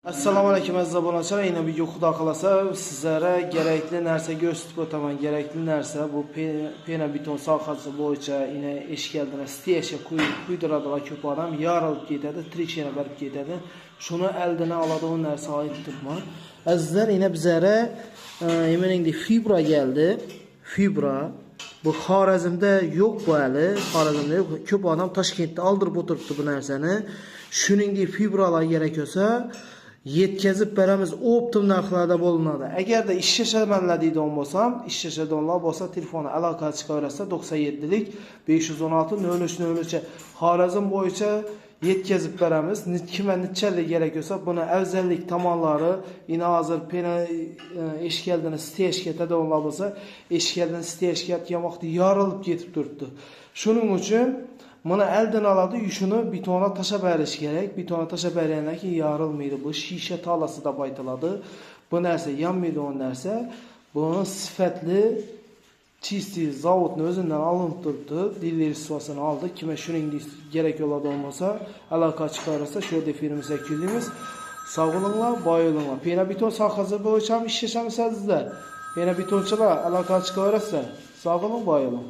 Assalomu alaykum aziz obunachilar. Yana video xudo xolasa sizlarga kerakli narsa ko'rsatib o'taman. Kerakli narsa bu pena beton sohasi bo'yicha ina eshiklardan steyashga quydiradilar ko'p odam yorilib ketadi, trishina berib ketadi. Shuni oldini oladigan narsa aytibman. Azizlar, ina bizlarga yemeningdek fibra geldi. Fibra bu Xorazmda yo'q bu hali. Xorazmda yo'q. Ko'p odam Toshkentda oldirib o'tiribdi bu narsani. Shuningdek fibralar kerak bo'lsa yetkazib beramiz, optim narxlarda bo'linadi. Agarda ishlashamanlar deydigan bo'lsam, ishlashadiganlar bo'lsa telefonni aloqaga chiqaversa 97lik 516 0303 Xorazm bo'yicha yetkazib beramiz. Kimga nechalik kerak bo'lsa, buni afzallik tomonlari ina hozir pena eshiklardan steyashga tadavonlar bo'lsa, eshiklardan steyashga yotgan vaqtda yorilib ketib turibdi. Shuning uchun mana elden oladi, shuni betona tashab berish kerak. Betona tashab bergandan keyin yorilmaydi. Bu shisha talasi deb aytiladi. Bu narsa yanmaydi o narsa. Buni sifatli chisti zavodni o'zidan olinib turibdi. Dillersuasini oldi. Kimga shuningdek kerak bo'ladigan bo'lsa, aloqa chiqarsa shu yerda firmamizga kelamiz. Sog' bo'linglar, boy bo'linglar. Pena beton sohasi bo'yicha ham ishlashamiz sizlar. Pena betonchilar aloqa chiqarsa, sog' bo'ling, boy bo'ling.